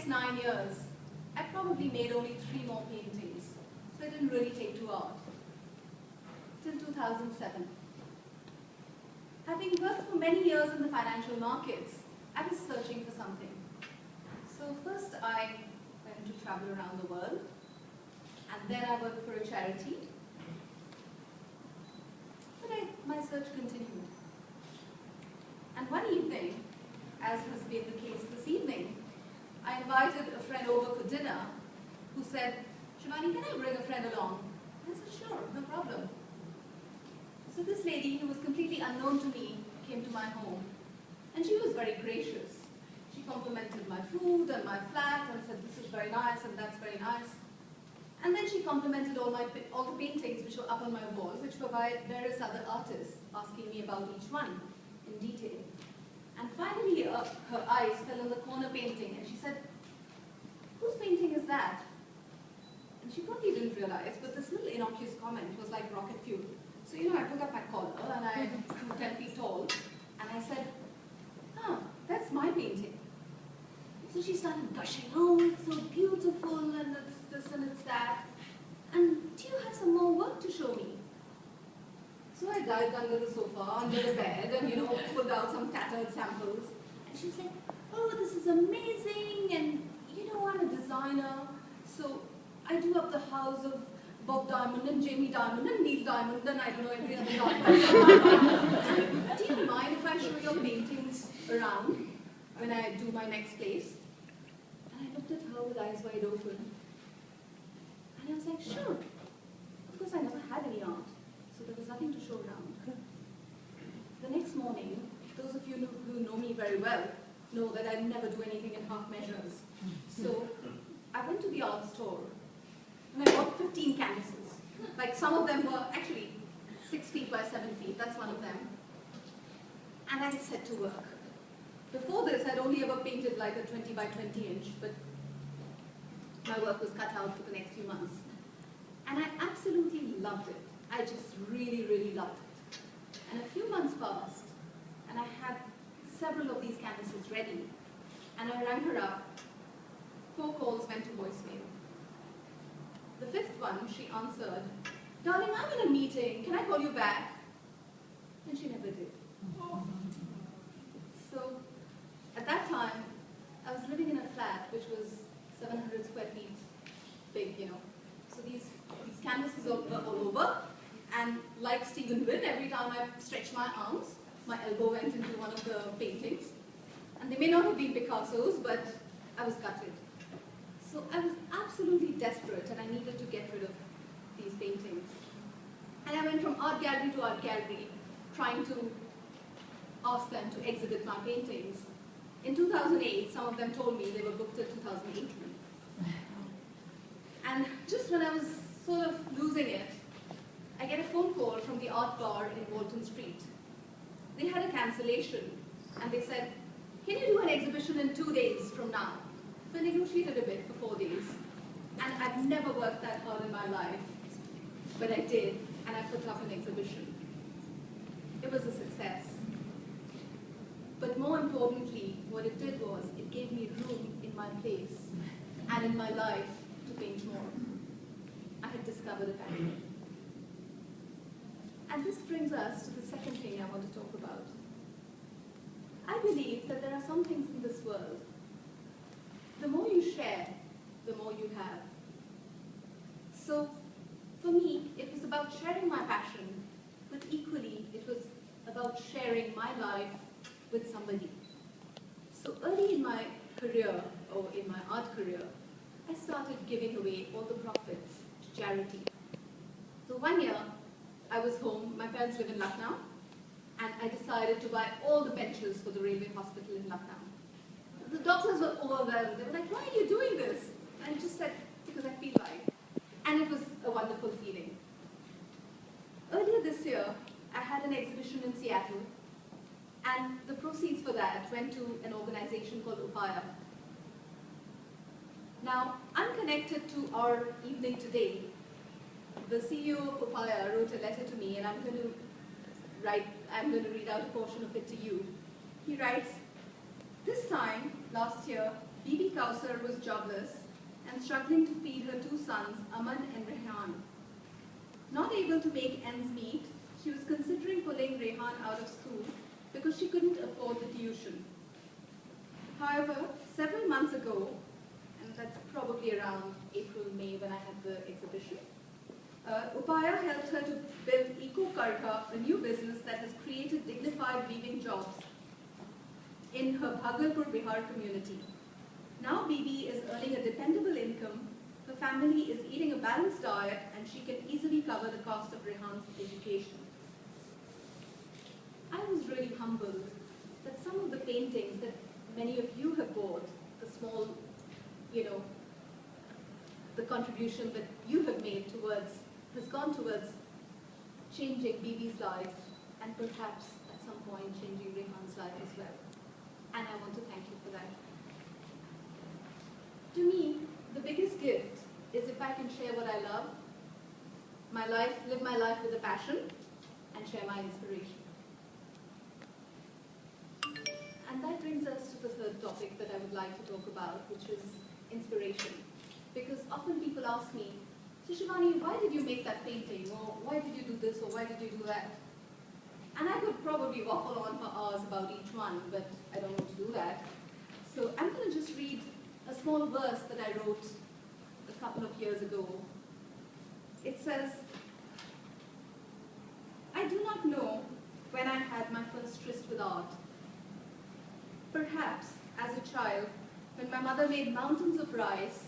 next 9 years, I probably made only 3 more paintings, so I didn't really take to art. Till 2007. Having worked for many years in the financial markets, I was searching for something. So first I went to travel around the world, and then I worked for a charity. But my search continued. And one evening, as has been the case this evening, I invited a friend over for dinner who said, "Shivani, can I bring a friend along?" And I said, "Sure, no problem." So this lady, who was completely unknown to me, came to my home, and she was very gracious. She complimented my food and my flat and said, "This is very nice and that's very nice." And then she complimented all the paintings which were up on my wall, which were by various other artists, asking me about each one in detail. And finally, her eyes fell on the corner painting, and she said, "Whose painting is that?" And she probably didn't realize, but this little innocuous comment was like rocket fuel. So, I took up my collar, and I grew 10 feet tall, and I said, "That's my painting." So she started gushing, "Oh, it's so beautiful, and it's this and it's that. And do you have some more work to show me?" So I dived under the sofa, under the bed, and pulled out some tattered samples. And she was like, "Oh, this is amazing, and I'm a designer, so I do up the house of Bob Diamond and Jamie Diamond and Neil Diamond and I don't know every other Diamond. Do you mind if I show your paintings around when I do my next place?" And I looked at her with eyes wide open. And I was like, "Sure." Of course, I never had any art, so there was nothing to show around. The next morning, those of you who know me very well know that I never do anything in half measures. So I went to the art store, and I bought 15 canvases. Like, some of them were actually 6 feet by 7 feet, that's one of them. And I set to work. Before this, I'd only ever painted like a 20 by 20 inch, but my work was cut out for the next few months. And I absolutely loved it. I just really, really loved it. And a few months passed, and I had several of these canvases ready. And I rang her up. 4 calls went to voicemail. The 5th one, she answered, "Darling, I'm in a meeting. Can I call you back?" And she never did. So, at that time, I was living in a flat which was 700 square feet big, So these canvases were all over, and like Stephen Wynn, every time I stretched my arms, my elbow went into one of the paintings. And they may not have been Picasso's, but I was gutted. So I was absolutely desperate, and I needed to get rid of these paintings. And I went from art gallery to art gallery, trying to ask them to exhibit my paintings. In 2008, some of them told me they were booked till 2018. And just when I was sort of losing it, I get a phone call from the art bar in Walton Street. They had a cancellation, and they said, "Can you do an exhibition in 2 days from now?" So I negotiated a bit for 4 days. And I've never worked that hard in my life, but I did, and I put up an exhibition. It was a success. But more importantly, what it did was, it gave me room in my place and in my life to paint more. I had discovered a passion. And this brings us to the second thing I want to talk about. I believe that there are some things in this world, the more you share, the more you have. So, for me, it was about sharing my passion, but equally, it was about sharing my life with somebody. So early in my career, or in my art career, I started giving away all the profits to charity. So one year, I was home, my parents live in Lucknow, and I decided to buy all the benches for the railway hospital in Lucknow. The doctors were overwhelmed. They were like, "Why are you doing this?" And I just said, "Because I feel like." And it was a wonderful feeling. Earlier this year, I had an exhibition in Seattle, and the proceeds for that went to an organization called Upaya. Now, unconnected to our evening today, the CEO of Upaya wrote a letter to me, and I'm going to read out a portion of it to you. He writes, "This time, last year, Bibi Kausar was jobless and struggling to feed her two sons, Aman and Rehan. Not able to make ends meet, she was considering pulling Rehan out of school because she couldn't afford the tuition. However, several months ago, and that's probably around April, May when I had the exhibition, Upaya helped her to build Eco Karka, a new business that has created dignified weaving jobs in her Bhagalpur, Bihar community. Now Bibi is earning a dependable income, her family is eating a balanced diet, and she can easily cover the cost of Rehan's education. I was really humbled that some of the paintings that many of you have bought, the small, the contribution that you have made has gone towards changing Bibi's life and perhaps at some point changing Rehan's life as well. And I want to thank you for that. To me, the biggest gift is if I can share what I love, live my life with a passion, and share my inspiration. And that brings us to the third topic that I would like to talk about, which is inspiration. Because often people ask me, so Shivani, why did you make that painting? Or why did you do this? Or why did you do that? And I could probably waffle on for hours about each one, but I don't want to do that. So I'm going to just read a small verse that I wrote a couple of years ago. It says, I do not know when I had my first tryst with art. Perhaps as a child, when my mother made mountains of rice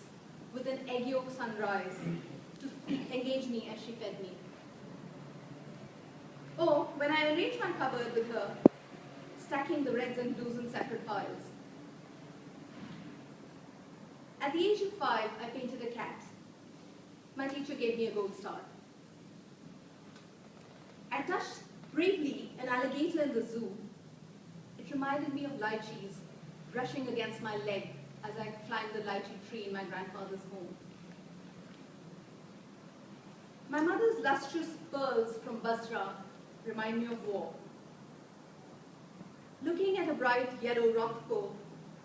with an egg yolk sunrise to engage me as she fed me. Or when I arranged my cupboard with her, stacking the reds and blues in separate piles. At the age of 5, I painted a cat. My teacher gave me a gold star. I touched bravely an alligator in the zoo. It reminded me of lychees brushing against my leg as I climbed the lychee tree in my grandfather's home. My mother's lustrous pearls from Basra remind me of war. Looking at a bright yellow rockco,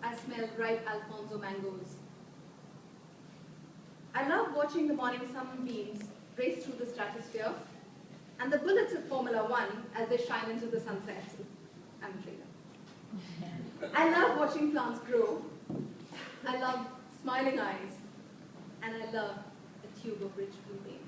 I smell ripe Alfonso mangoes. I love watching the morning sunbeams race through the stratosphere and the bullets of Formula One as they shine into the sunset. I'm a trainer. I love watching plants grow. I love smiling eyes. And I love a tube of rich blue paint.